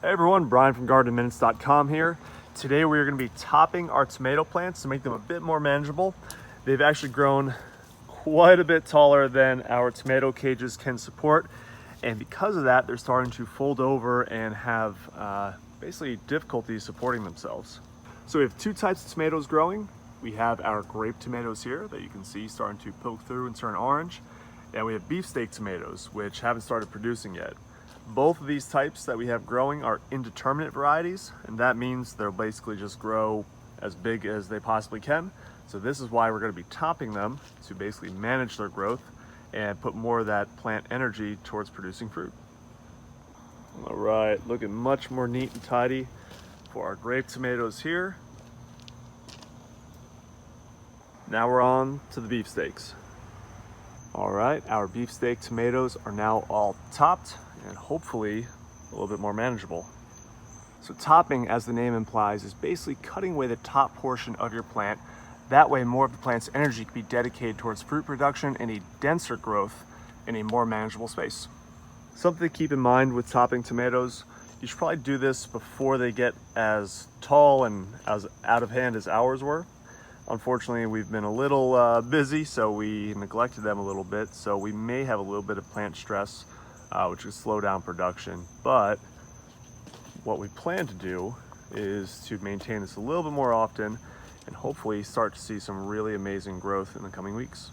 Hey everyone, Brian from gardengrid.com here. Today we are going to be topping our tomato plants to make them a bit more manageable. They've actually grown quite a bit taller than our tomato cages can support, and because of that they're starting to fold over and have basically difficulty supporting themselves. So we have two types of tomatoes growing. We have our grape tomatoes here that you can see starting to poke through and turn orange, and we have beefsteak tomatoes which haven't started producing yet. Both of these types that we have growing are indeterminate varieties, and that means they'll basically just grow as big as they possibly can. So this is why we're going to be topping them to basically manage their growth and put more of that plant energy towards producing fruit. All right, looking much more neat and tidy for our grape tomatoes here. Now we're on to the beefsteaks. All right, our beefsteak tomatoes are now all topped and hopefully a little bit more manageable. So topping, as the name implies, is basically cutting away the top portion of your plant. That way more of the plant's energy can be dedicated towards fruit production and a denser growth in a more manageable space. Something to keep in mind with topping tomatoes, you should probably do this before they get as tall and as out of hand as ours were. Unfortunately, we've been a little busy, so we neglected them a little bit, so we may have a little bit of plant stress, which could slow down production. But what we plan to do is to maintain this a little bit more often and hopefully start to see some really amazing growth in the coming weeks.